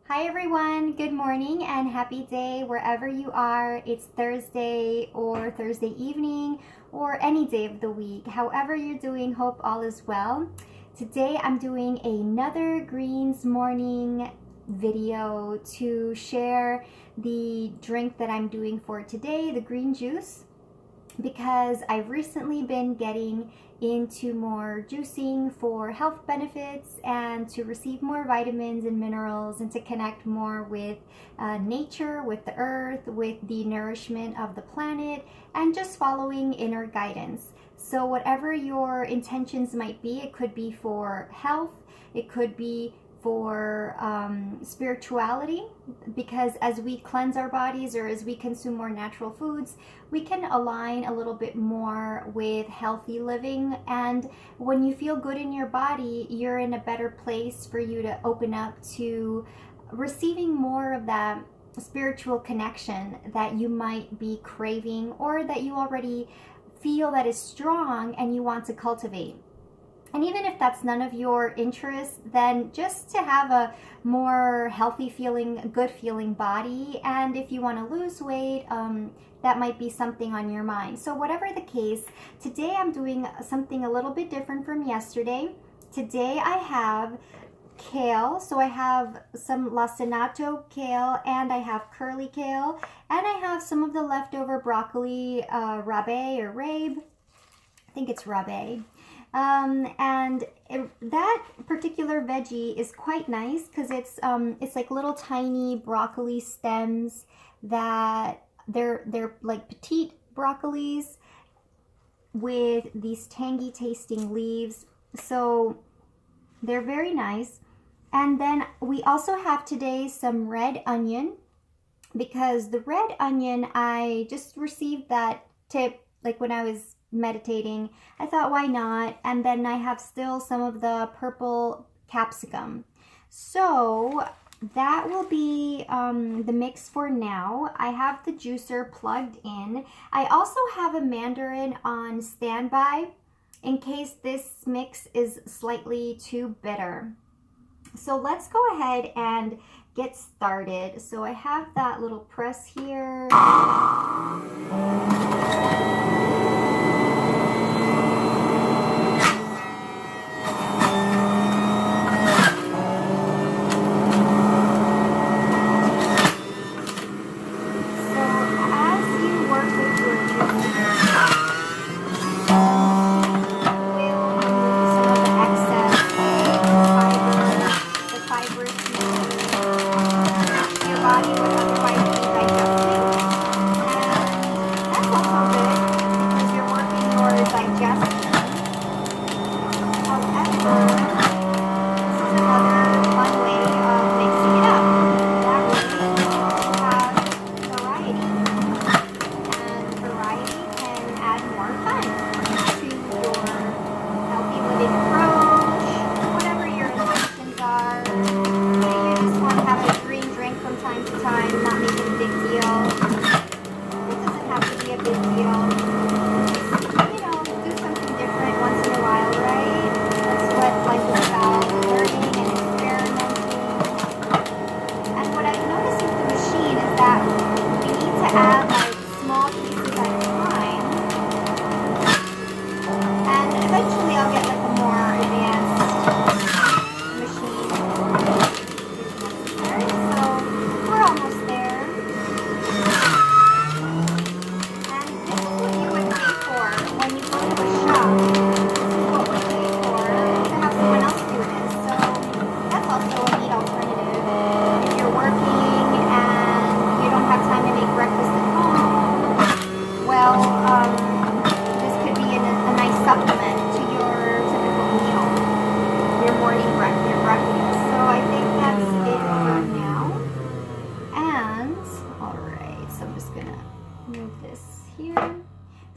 Hi everyone, good morning and happy day wherever you are. It's Thursday or Thursday evening or any day of the week. However you're doing, hope all is well. Today I'm doing another greens morning video to share the drink that I'm doing for today, the green juice, because I've recently been getting into more juicing for health benefits and to receive more vitamins and minerals and to connect more with nature, with the earth, with the nourishment of the planet, and just following inner guidance. So whatever your intentions might be, it could be for health, it could be for spirituality, because as we cleanse our bodies or as we consume more natural foods, we can align a little bit more with healthy living. And when you feel good in your body, you're in a better place for you to open up to receiving more of that spiritual connection that you might be craving or that you already feel that is strong and you want to cultivate. And even if that's none of your interest, then just to have a more healthy feeling, good feeling body. And if you want to lose weight, that might be something on your mind. So whatever the case, today I'm doing something a little bit different from yesterday. Today I have kale. So I have some lacinato kale and I have curly kale. And I have some of the leftover broccoli, rabe or rabe. I think it's rabe. That particular veggie is quite nice because it's like little tiny broccoli stems that they're like petite broccolis with these tangy tasting leaves. So they're very nice. And then we also have today some red onion, because the red onion, I just received that tip like when I was meditating. I thought, why not? And then I have still some of the purple capsicum. So that will be the mix for now. I have the juicer plugged in. I also have a Mandarin on standby in case this mix is slightly too bitter. So let's go ahead and get started. So I have that little press here.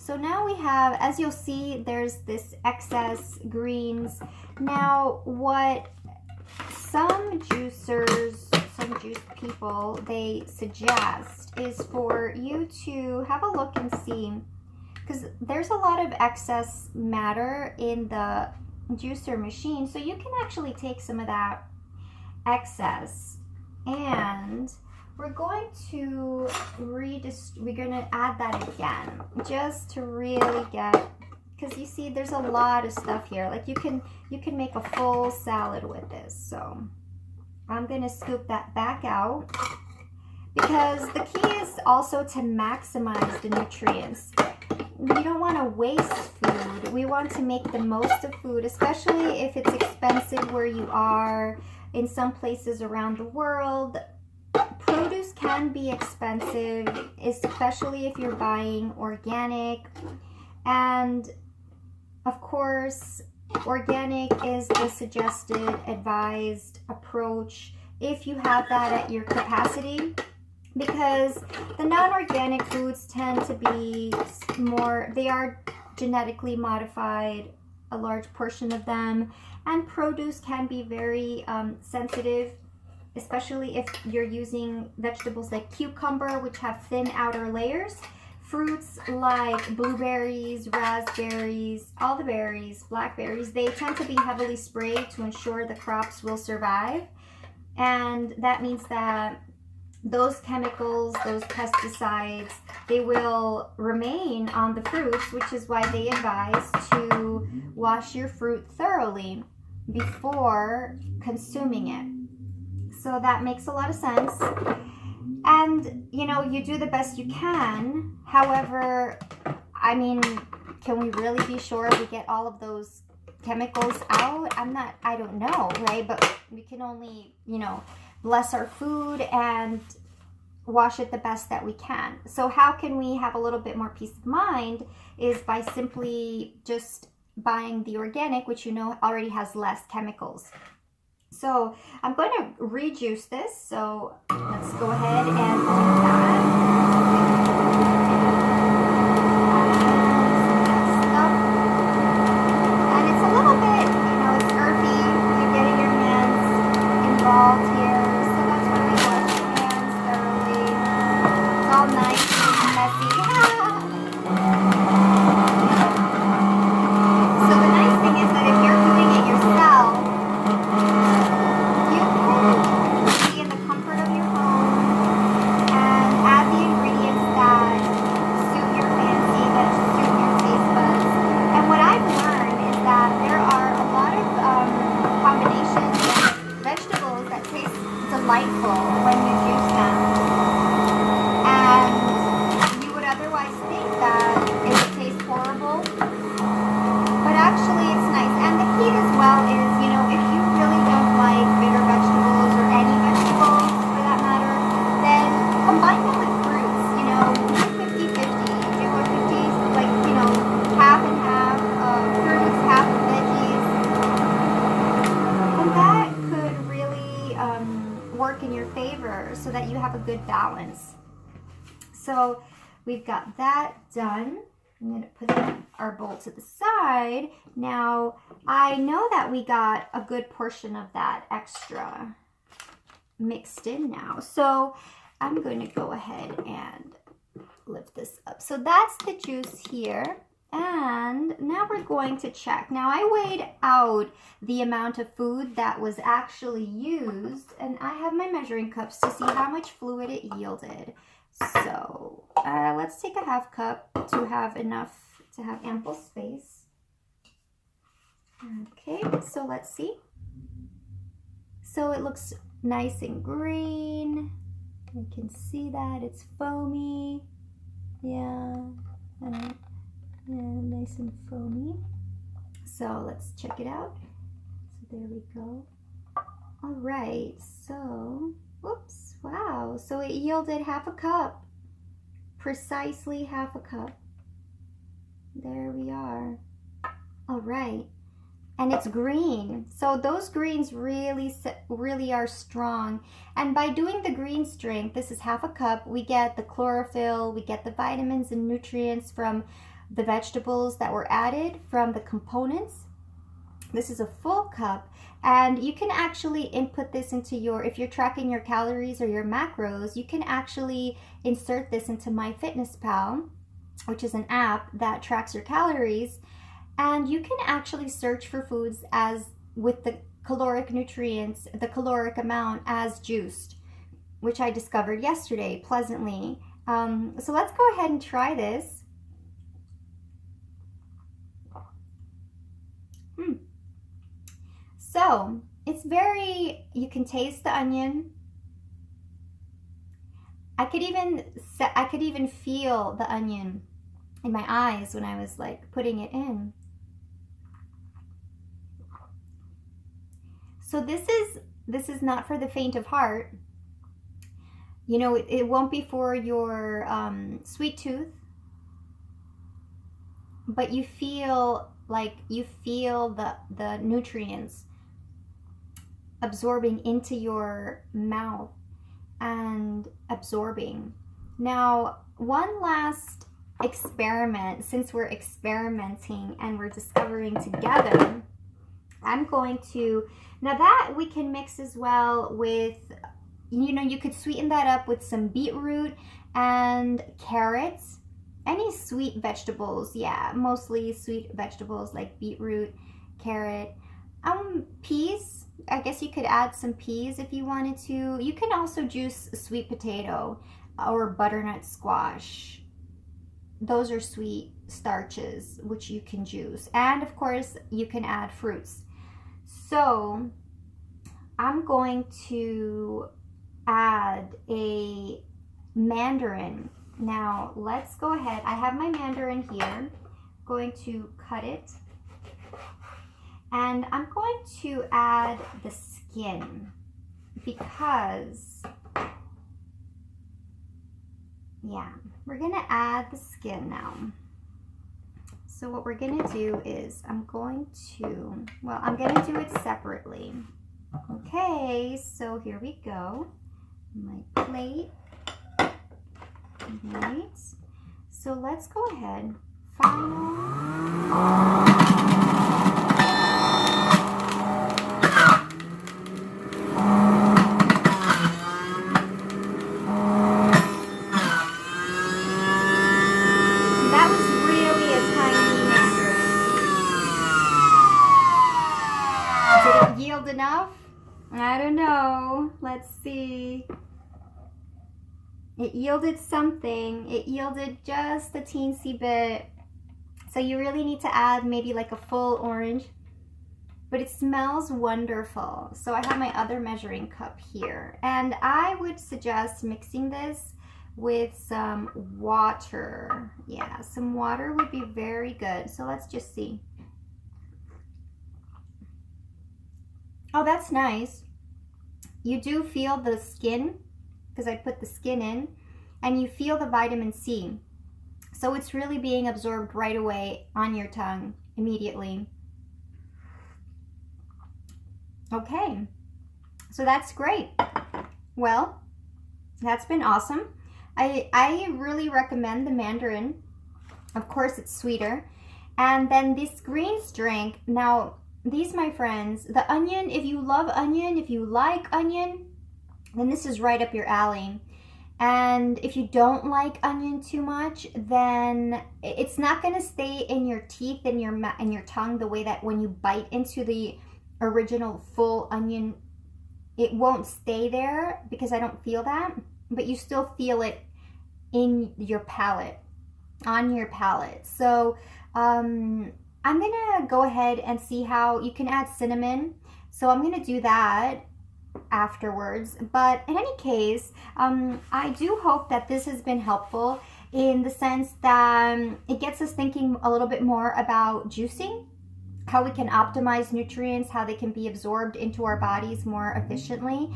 So now we have, as you'll see, there's this excess greens. Now, what some juicers, some juice people, they suggest is for you to have a look and see, because there's a lot of excess matter in the juicer machine. So you can actually take some of that excess And we're going to add that again, just to really get, because you see there's a lot of stuff here. Like you can make a full salad with this. So I'm gonna scoop that back out, because the key is also to maximize the nutrients. We don't want to waste food. We want to make the most of food, especially if it's expensive where you are. In some places around the world, produce can be expensive, especially if you're buying organic. And of course, organic is the suggested, advised approach if you have that at your capacity, because the non-organic foods tend to be more, they are genetically modified, a large portion of them, and produce can be very sensitive, especially if you're using vegetables like cucumber, which have thin outer layers. Fruits like blueberries, raspberries, all the berries, blackberries, they tend to be heavily sprayed to ensure the crops will survive. And that means that those chemicals, those pesticides, they will remain on the fruits, which is why they advise to wash your fruit thoroughly before consuming it. So that makes a lot of sense. And, you know, you do the best you can. However, I mean, can we really be sure we get all of those chemicals out? I don't know, right? But we can only, you know, bless our food and wash it the best that we can. So how can we have a little bit more peace of mind is by simply just buying the organic, which you know already has less chemicals. So I'm going to rejuice this. So let's go ahead and do that. And it's a little bit, you know, it's earthy. You're getting your hands involved here. So that's why we wash your hands thoroughly. It's all nice and messy. So the nice thing is that if you're doing it yourself, you can be in the comfort of your home and add the ingredients that suit your fancy, that suit your taste buds. And what I've learned is that there are a lot of combinations of vegetables that taste delightful when you juice them. And you would otherwise think that it would taste horrible, but actually it's nice. And the key as well is, you know, if you really don't like bitter vegetables or any vegetables for that matter, then combine them with fruits, you know, do 50-50, do a 50, like, you know, half and half, fruits, half veggies. And that could really work in your favor so that you have a good balance. So we've got that done. I'm going to put our bowl to the side. Now, I know that we got a good portion of that extra mixed in now. So I'm going to go ahead and lift this up. So that's the juice here. And now we're going to check. Now, I weighed out the amount of food that was actually used, and I have my measuring cups to see how much fluid it yielded. So let's take a half cup to have enough, to have ample space. Okay, so let's see. So it looks nice and green. You can see that it's foamy. Yeah, nice and foamy. So let's check it out. So there we go. All right, so, whoops, wow. So it yielded half a cup, precisely half a cup. There we are. All right. And it's green. So those greens really are strong. And by doing the green strength, this is half a cup, we get the chlorophyll, we get the vitamins and nutrients from the vegetables that were added, from the components. This is a full cup. And you can actually input this into your, if you're tracking your calories or your macros, you can actually insert this into MyFitnessPal, which is an app that tracks your calories. And you can actually search for foods as with the caloric nutrients, the caloric amount as juiced. which I discovered yesterday pleasantly. So let's go ahead and try this. So it's very, you can taste the onion. I could even feel the onion in my eyes when I was like putting it in. So this is not for the faint of heart. You know, it won't be for your sweet tooth, but you feel the nutrients absorbing into your mouth and absorbing. Now, one last experiment, since we're experimenting and we're discovering together, I'm going to, now that we can mix as well with, you know, you could sweeten that up with some beetroot and carrots, any sweet vegetables. Yeah, mostly sweet vegetables like beetroot, carrot, peas. I guess you could add some peas if you wanted to. You can also juice sweet potato or butternut squash. Those are sweet starches which you can juice. And of course, you can add fruits. So I'm going to add a Mandarin. Now let's go ahead. I have my Mandarin here. I'm going to cut it. And I'm going to add the skin because, yeah, we're gonna add the skin now. So what we're gonna do is I'm gonna do it separately. Okay, so here we go. My plate. Right. So let's go ahead. That was really a tiny Mandarin. Did it yield enough? I don't know. Let's see. It yielded something. It yielded just a teensy bit. So you really need to add maybe like a full orange. But it smells wonderful. So I have my other measuring cup here. And I would suggest mixing this with some water. Yeah, some water would be very good. So let's just see. Oh, that's nice. You do feel the skin, because I put the skin in, and you feel the vitamin C. So it's really being absorbed right away on your tongue immediately. Okay, so that's great. Well, that's been awesome. I really recommend the Mandarin. Of course, it's sweeter. And then this greens drink. Now, these, my friends, the onion, if you love onion, if you like onion, then this is right up your alley. And if you don't like onion too much, then it's not going to stay in your teeth and your tongue the way that when you bite into the original full onion, it won't stay there, because I don't feel that, but you still feel it in your palate, on your palate. So I'm gonna go ahead and see how you can add cinnamon. So I'm gonna do that afterwards. But in any case, I do hope that this has been helpful in the sense that it gets us thinking a little bit more about juicing, how we can optimize nutrients, how they can be absorbed into our bodies more efficiently,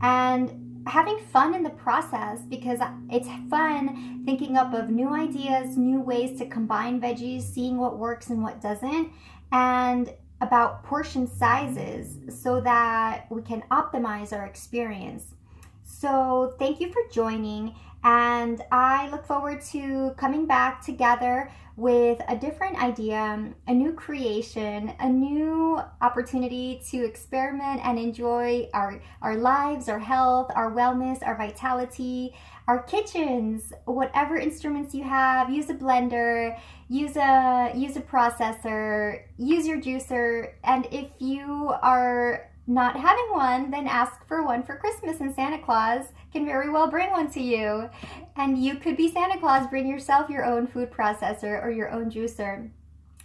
and having fun in the process, because it's fun thinking up of new ideas, new ways to combine veggies, seeing what works and what doesn't, and about portion sizes so that we can optimize our experience. So thank you for joining, and I look forward to coming back together with a different idea, a new creation, a new opportunity to experiment and enjoy our lives, our health, our wellness, our vitality, our kitchens, whatever instruments you have. Use a blender, use a processor, use your juicer, and if you are not having one, then ask for one for Christmas, and Santa Claus can very well bring one to you. And you could be Santa Claus, bring yourself your own food processor or your own juicer,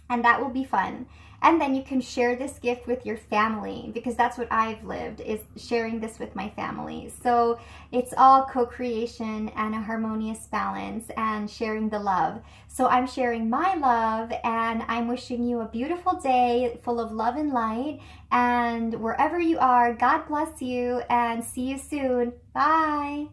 and that will be fun. And then you can share this gift with your family, because that's what I've lived, is sharing this with my family. So it's all co-creation and a harmonious balance and sharing the love. So I'm sharing my love, and I'm wishing you a beautiful day full of love and light. And wherever you are, God bless you, and see you soon. Bye.